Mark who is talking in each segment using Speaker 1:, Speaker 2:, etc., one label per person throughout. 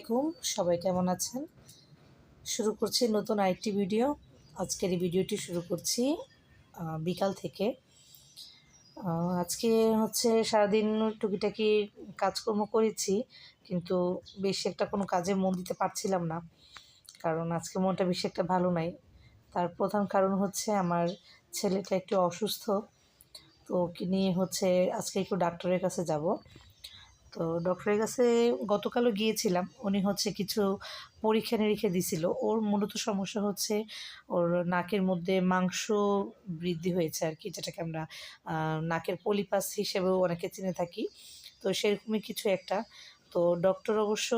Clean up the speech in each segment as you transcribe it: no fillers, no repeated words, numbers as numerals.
Speaker 1: আলাইকুম, সবাই কেমন আছেন? শুরু করছি নতুন আরেকটি ভিডিও। আজকের এই ভিডিওটি শুরু করছি বিকাল থেকে। আজকে হচ্ছে সারাদিন টুকিটাকি কাজকর্ম করেছি, কিন্তু বেশি একটা কোনো কাজে মন দিতে পারছিলাম না, কারণ আজকে মনটা বেশি একটা ভালো নাই। তার প্রধান কারণ হচ্ছে আমার ছেলেটা একটু অসুস্থ, তো ওকে নিয়ে হচ্ছে আজকে একটু ডাক্তারের কাছে যাব। তো ডক্টরের কাছে গতকালও গিয়েছিলাম। উনি হচ্ছে কিছু পরীক্ষা-নিরীক্ষা দিছিল। ওর মূলত সমস্যা হচ্ছে ওর নাকের মধ্যে মাংস বৃদ্ধি হয়েছে আরকি, যেটাকে আমরা নাকের পলিপাস হিসেবেও অনেকে চিনে থাকি। তো সেরকমই কিছু একটা। তো ডক্টর অবশ্য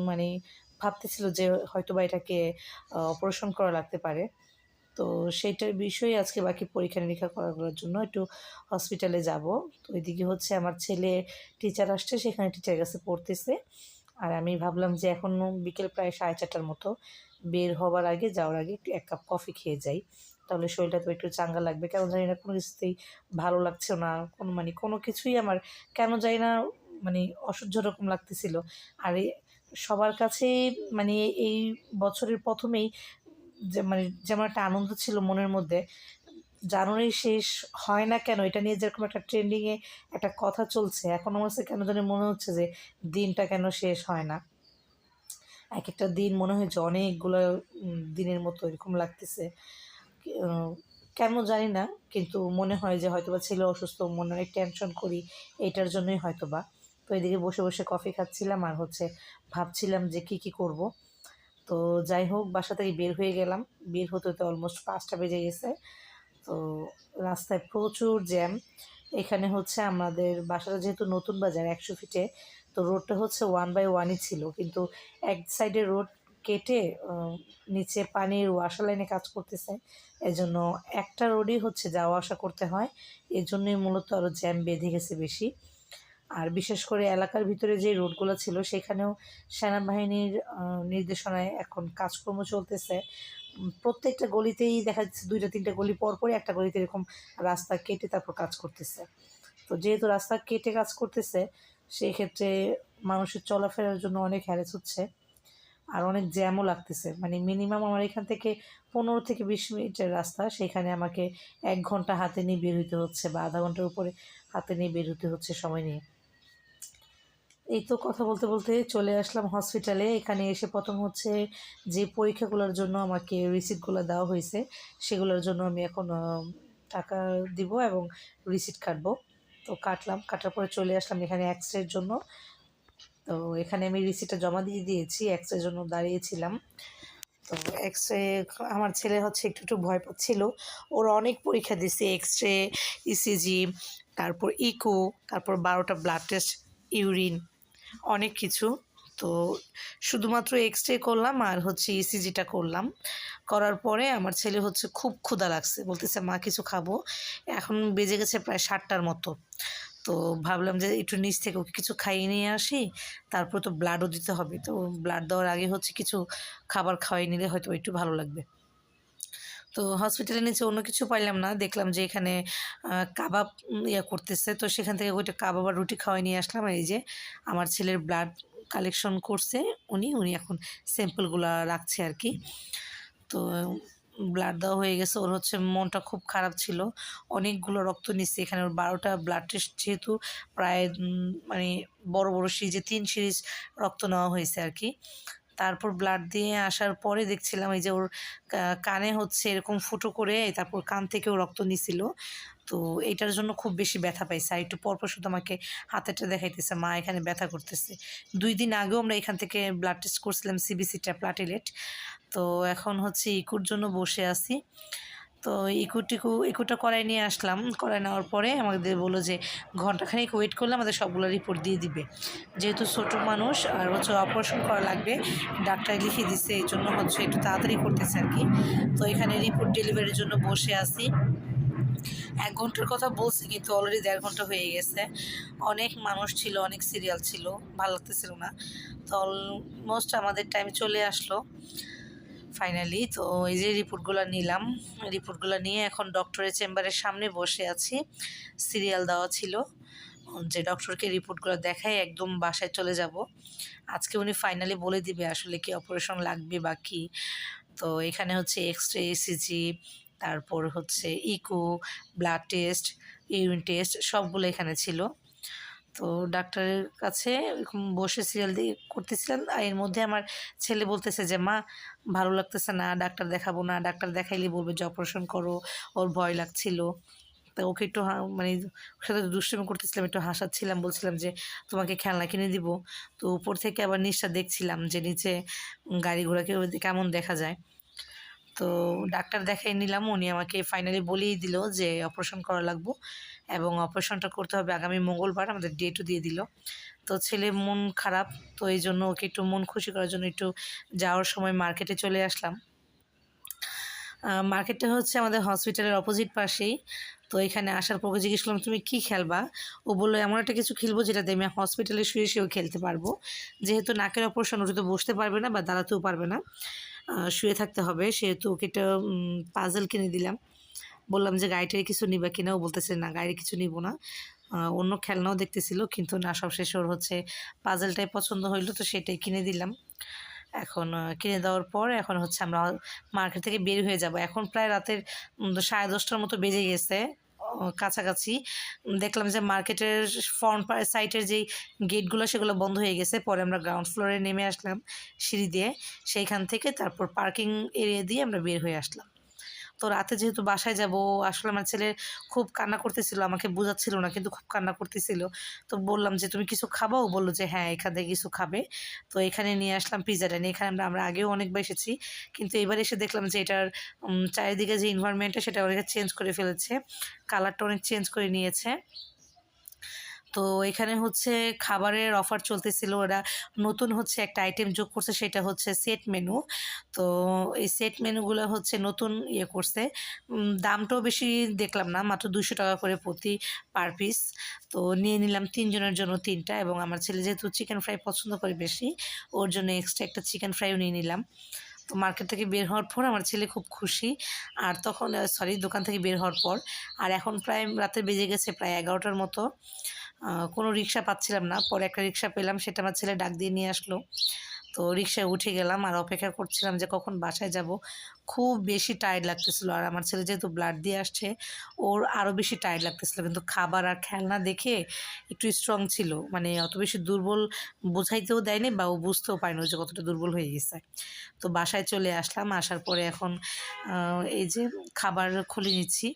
Speaker 1: মানে ভাবতেছিল যে হয়তোবা এটাকে অপারেশন করা লাগতে পারে। তো সেইটার বিষয়ে আজকে বাকি পরীক্ষা-নিরীক্ষা করাগুলোর জন্য একটু হসপিটালে যাব। তো ওইদিকে হচ্ছে আমার ছেলে টিচার আসছে, সেখানে টিচারের কাছে পড়তেছে। আর আমি ভাবলাম যে এখন বিকেল প্রায় 4:30টার মতো, বের হবার আগে যাওয়ার আগে একটু 1 কাপ কফি খেয়ে যাই। তাহলে শরীরটা তো একটু চাঙ্গা লাগবে। কেন জানি না কোনো কিছুতেই ভালো লাগছে না। কোনো কিছুই আমার কেন জানি না মানে অসহ্য রকম লাগতেছিল। আর সবার কাছেই মানে এই বছরের ১ম এই যেমন একটা আনন্দ ছিল মনের মধ্যে। জানুয়ারি শেষ হয় না কেন? এটা নিয়ে যেরকম একটা ট্রেন্ডিং এ একটা কথা চলছে। এখন আমার কাছে কেন জানি মনে হচ্ছে যে দিনটা কেন শেষ হয় না। একেকটা দিন মনে হয় যে অনেকগুলো দিনের মতো এরকম লাগতেছে। অ কেন জানি না, কিন্তু মনে হয় যে হয়তোবা ছেলে অসুস্থ, মনে অনেক টেনশন করি, এটার জন্যই হয়তোবা। তো এদিকে বসে, বসে কফি খাচ্ছিলাম আর হচ্ছে ভাবছিলাম যে কি করব। তো যাই হোক, বাসা থেকে বের হয়ে গেলাম। বের হতে, হতে অলমোস্ট ৫টা বেজে গেছে। তো রাস্তায় প্রচুর জ্যাম। এখানে হচ্ছে আমাদের বাসাটা যেহেতু নতুন বাজার ১০০ ফিটে, তো রোডটা হচ্ছে 1 বাই 1 ই ছিল। কিন্তু এক সাইডে রোড কেটে নিচে পানির ওয়াসার লাইনে কাজ করতেছে। এজন্য একটা রোডই হচ্ছে যাওয়া আসা করতে হয়। এজন্যই মূলত আরও জ্যাম বেঁধে গেছে বেশি। আর বিশেষ করে এলাকার ভিতরে যে রোডগুলো ছিল সেখানেও সেনাবাহিনীর নির্দেশনায় এখন কাজকর্ম চলতেছে। প্রত্যেকটা গলিতেই দেখা যাচ্ছে ২টা-৩টা গলি পরপরই একটা গলিতে এরকম রাস্তা কেটে তারপর কাজ করতেছে। তো যেহেতু রাস্তা কেটে কাজ করতেছে, সেই ক্ষেত্রে মানুষের চলাফেরার জন্য অনেক হ্যারেস হচ্ছে। আর অনেক জ্যামও লাগতেছে। মানে মিনিমাম আমার এখান থেকে ১৫ থেকে ২০ মিনিটের রাস্তা, সেখানে আমাকে ১ ঘন্টা হাতে নিয়ে বের হইতে হচ্ছে বা ০.৫ ঘন্টার উপরে হাতে নিয়ে বের হতে হচ্ছে সময় নিয়ে। এই তো কথা বলতে, বলতে চলে আসলাম হসপিটালে। এখানে এসে ১ম হচ্ছে যে পরীক্ষাগুলোর জন্য আমাকে রিসিপ্টগুলো দেওয়া হয়েছে, সেগুলোর জন্য আমি এখন টাকা দিব এবং রিসিপ্ট কাটবো। তো কাটলাম। কাটার পরে চলে আসলাম এখানে এক্স-রের জন্য। তো এখানে আমি রিসিপ্টটা জমা দিয়ে দিয়েছি। এক্স-রের জন্য দাঁড়িয়েছিলাম। তো এক্স-রে আমার ছেলে হচ্ছে একটু ভয় পাচ্ছিল। ওর অনেক পরীক্ষা দিছে। এক্স-রে, ইসিজি, তারপর ইকো, তারপর ১২টা ব্লাড টেস্ট, ইউরিন, অনেক কিছু। তো শুধুমাত্র এক্স-রে করলাম আর হচ্ছে ইসিজিটা করলাম। করার পরে আমার ছেলে হচ্ছে খুব ক্ষুধা লাগছে। বলতেছে, "মা কিছু খাবো।" এখন বেজে গেছে প্রায় ৭টার মতো। তো ভাবলাম যে একটু নিচ থেকে ওকে কিছু খাইয়ে নিয়ে আসি। তারপর তো ব্লাডও দিতে হবে। তো ব্লাড দেওয়ার আগে হচ্ছে কিছু খাবার খাওয়াই নিলে হয়তো একটু ভালো লাগবে। তো হসপিটালের নিচে অন্য কিছু পাইলাম না। দেখলাম যে এখানে কাবাব করতেছে। তো সেখান থেকে ওইটা কাবাব আর রুটি খাওয়াই নিয়ে আসলাম। আর এই যে আমার ছেলের ব্লাড কালেকশন করছে উনি এখন স্যাম্পলগুলা রাখছে আরকি। তো ব্লাড দেওয়া হয়ে গেছে। ওর হচ্ছে মনটা খুব খারাপ ছিল। অনেকগুলো রক্ত নিচ্ছে। এখানে ওর ১২টা ব্লাড টেস্ট, যেহেতু প্রায় মানে বড়, বড় সিরিজে ৩ সিরিজ রক্ত নেওয়া হয়েছে আরকি। তারপর ব্লাড দিয়ে আসার পরে দেখছিলাম এই যে ওর কানে হচ্ছে এরকম ফুটো করে তারপর কান থেকেও রক্ত নিছিল। তো এইটার জন্য খুব বেশি ব্যথা পাইছে। আর একটু পরপর শুধু আমাকে হাতেরটা দেখাইতেছে, "মা এখানে ব্যথা করতেছে।" ২ দিন আগেও আমরা এখান থেকে ব্লাড টেস্ট করছিলাম, সিবিসিটা প্লাটিলেট। তো এখন হচ্ছে ইকোর জন্য বসে আছি। তো ইকোটা করায় নিয়ে আসলাম। করায় নেওয়ার পরে আমাদের বলল যে ঘন্টাখানেক ওয়েট করলে আমাদের সবগুলো রিপোর্ট দিয়ে দিবে। যেহেতু ছোট মানুষ আর হচ্ছে অপারেশন করা লাগবে, ডাক্তার লিখে দিছে, এইজন্য হচ্ছে একটু তাড়াতাড়ি করতেছে আরকি। তো এখানে রিপোর্ট ডেলিভারির জন্য বসে আছি। ১ ঘন্টার কথা বলছি, কিন্তু অলরেডি ১.৫ ঘন্টা হয়ে গেছে। অনেক মানুষ ছিল, অনেক সিরিয়াল ছিল। ভাল লাগতেছিল না। তো অলমোস্ট আমাদের টাইম চলে আসলো ফাইনালি। তো এই যে রিপোর্টগুলো নিলাম। রিপোর্টগুলো নিয়ে এখন ডক্টরের চেম্বারের সামনে বসে আছি। সিরিয়াল দেওয়া ছিল। যে ডক্টরকে রিপোর্টগুলো দেখাই একদম বাসায় চলে যাব। আজকে উনি ফাইনালি বলে দিবে আসলে কি অপারেশন লাগবে বা কী। তো এখানে হচ্ছে এক্স-রে, ইসিজি, তারপর হচ্ছে echo, blood test, urine test সবগুলো এখানে ছিল। তো ডাক্তারের কাছে এরকম বসে সিরিয়াল দিয়ে করতেছিলাম। আর এর মধ্যে আমার ছেলে বলতেছে যে, "মা ভালো লাগতেছে না, ডাক্তার দেখাবো না। ডাক্তার দেখাইলে বলবে যে অপারেশন করো।" ওর ভয় লাগছিল। তো ওকে একটু মানে ওর সাথে দুষ্টামি করতেছিলাম, একটু হাসাচ্ছিলাম। বলছিলাম যে, "তোমাকে খেলনা কিনে দিব।" তো উপর থেকে আবার নিচটা দেখছিলাম যে নিচে গাড়ি ঘোড়া কেমন দেখা যায়। তো ডাক্তার দেখাই নিলাম। উনি আমাকে ফাইনালি বলেই দিল যে অপারেশন করা লাগবো এবং অপারেশনটা করতে হবে আগামী মঙ্গলবার। আমাদের ডেটও দিয়ে দিল। তো ছেলের মন খারাপ। তো এইজন্য ওকে একটু মন খুশি করার জন্য একটু যাওয়ার সময় মার্কেটে চলে আসলাম। মার্কেটটা হচ্ছে আমাদের হসপিটালের অপোজিট পাশেই। তো এখানে আসার পর ওকে জিজ্ঞেস করলাম, "তুমি কী খেলবা?" ও বলল, "এমন একটা কিছু খেলবো যেটাতে আমি হসপিটালে শুয়ে শুয়েও খেলতে পারবো। যেহেতু নাকের অপারেশন, ওটা তো বসতে পারবে না বা দাঁড়াতেও পারবে না। শুয়ে থাকতে হবে। সেহেতু ওকে একটা পাজল কিনে দিলাম। বললাম যে, "গাড়ি-টাড়ি কিছু নিবা কিনা?" ও বলতেছে, "না, গাড়ি কিছু নিব না।" অন্য খেলনাও দেখতেছিল কিন্তু না, সবশেষে ওর হচ্ছে পাজলটাই পছন্দ হইল, তো সেটাই কিনে দিলাম। এখন কিনে দেওয়ার পর এখন হচ্ছে আমরা মার্কেট থেকে বের হয়ে যাব। এখন প্রায় রাতের 10:30টার মতো বেজে গেছে, কাছাকাছি। দেখলাম যে মার্কেটের ফ্রন্ট সাইডের যেই গেটগুলো সেগুলো বন্ধ হয়ে গেছে। পরে আমরা গ্রাউন্ড ফ্লোরে নেমে আসলাম সিঁড়ি দিয়ে। সেইখান থেকে তারপর পার্কিং এরিয়া দিয়ে আমরা বের হয়ে আসলাম। তো রাতে যেহেতু বাসায় যাব, আসলে আমার ছেলে খুব কান্না করতেছিল, আমাকে বোঝাচ্ছিল না কিন্তু খুব কান্না করতেছিল। তো বললাম যে, "তুমি কিছু খাবা?" ও বলল যে, "হ্যাঁ, এখান থেকে কিছু খাবে।" তো এখানে নিয়ে আসলাম পিজ্জা ডাইন। এখানে আমরা আগেও অনেকবার এসেছি। কিন্তু এবার এসে দেখলাম যে এটার চারিদিকে যে এনভায়রনমেন্টটা সেটা অনেক চেঞ্জ করে ফেলেছে। কালারটা অনেক চেঞ্জ করে নিয়েছে। তো এখানে হচ্ছে খাবারের অফার চলতেছিল। ওরা নতুন হচ্ছে একটা আইটেম যোগ করছে, সেটা হচ্ছে সেট মেনু। তো এই সেট মেনুগুলো হচ্ছে নতুন করছে। দামটাও বেশি দেখলাম না। মাত্র ৳200 করে প্রতি পার পিস। তো নিয়ে নিলাম ৩ জনের জন্য ৩ টা এবং আমার ছেলে যেহেতু চিকেন ফ্রাই পছন্দ করে বেশি, ওর জন্য এক্সট্রা একটা চিকেন ফ্রাইও নিয়ে নিলাম। তো মার্কেট থেকে বের হওয়ার পর আমার ছেলে খুব খুশি। আর তখন দোকান থেকে বের হওয়ার পর। আর এখন প্রায় রাতে বেজে গেছে প্রায় ১১টার মতো। কোনো রিক্সা পাচ্ছিলাম না। পরে একটা রিক্সা পেলাম, সেটা আমার ছেলে ডাক দিয়ে নিয়ে আসলো। তো রিক্সায় উঠে গেলাম আর অপেক্ষা করছিলাম যে কখন বাসায় যাব। খুব বেশি টায়ার্ড লাগতেছিল। আর আমার ছেলে যেহেতু ব্লাড দিয়ে আসছে, ওর আরও বেশি টায়ার্ড লাগতেছিল। কিন্তু খাবার আর খেলনা দেখে একটু স্ট্রং ছিল। মানে অত বেশি দুর্বল বোঝাইতেও দেয়নি বা ও বুঝতেও পারেনি যে কতটা দুর্বল হয়ে গেছে। তো বাসায় চলে আসলাম। আসার পরে এখন এই যে খাবার খুলে নিচ্ছি।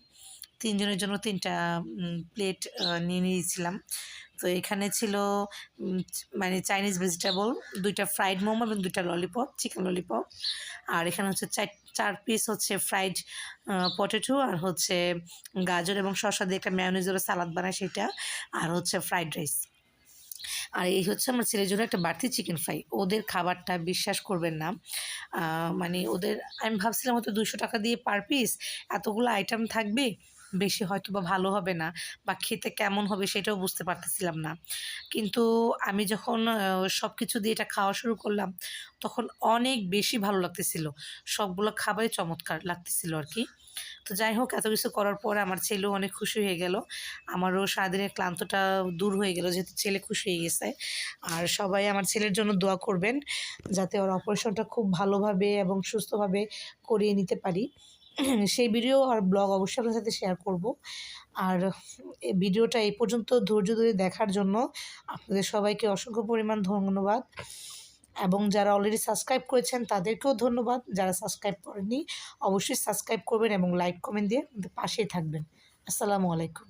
Speaker 1: ৩ জনের জন্য ৩ টা প্লেট নিয়ে নিয়েছিলাম। তো এখানে ছিল মানে চাইনিজ ভেজিটেবল, ২ টা ফ্রাইড মোমো এবং ২ টা ললিপপ, চিকেন ললিপপ। আর এখানে হচ্ছে ৪ পিস হচ্ছে ফ্রাইড পটেটো আর হচ্ছে গাজর এবং শসা দিয়ে একটা মেয়োনিজের সালাদ বানায় সেটা। আর হচ্ছে ফ্রাইড রাইস। আর এই হচ্ছে আমার ছেলের জন্য একটা বাড়তি চিকেন ফ্রাই। ওদের খাবারটা বিশ্বাস করবেন না। মানে ওদের আমি ভাবছিলাম হয়তো ৳২০০ দিয়ে পার পিস এতগুলো আইটেম থাকবে, বেশি হয়তোবা ভালো হবে না বা খেতে কেমন হবে সেটাও বুঝতে পারতেছিলাম না। কিন্তু আমি যখন সবকিছু দিয়ে এটা খাওয়া শুরু করলাম, তখন অনেক বেশি ভালো লাগতেছিল। সবগুলো খাবারই চমৎকার লাগতেছিল আরকি। তো যাই হোক, এত কিছু করার পরে আমার ছেলেও অনেক খুশি হয়ে গেল। আমারও সারাদিনের ক্লান্তটা দূর হয়ে গেল যেহেতু ছেলে খুশি হয়ে গেছে। আর সবাই আমার ছেলের জন্য দোয়া করবেন যাতে ওর অপারেশনটা খুব ভালোভাবে এবং সুস্থভাবে করিয়ে নিতে পারি। সেই ভিডিও আর ব্লগ অবশ্যই আপনার সাথে শেয়ার করব। আর এই ভিডিওটা এই পর্যন্ত ধৈর্য ধরে দেখার জন্য আপনাদের সবাইকে অসংখ্য পরিমাণ ধন্যবাদ। এবং যারা অলরেডি সাবস্ক্রাইব করেছেন তাদেরকেও ধন্যবাদ। যারা সাবস্ক্রাইব করেননি অবশ্যই সাবস্ক্রাইব করবেন এবং লাইক কমেন্ট দিয়ে আমাদের পাশেই থাকবেন। আসসালামু আলাইকুম।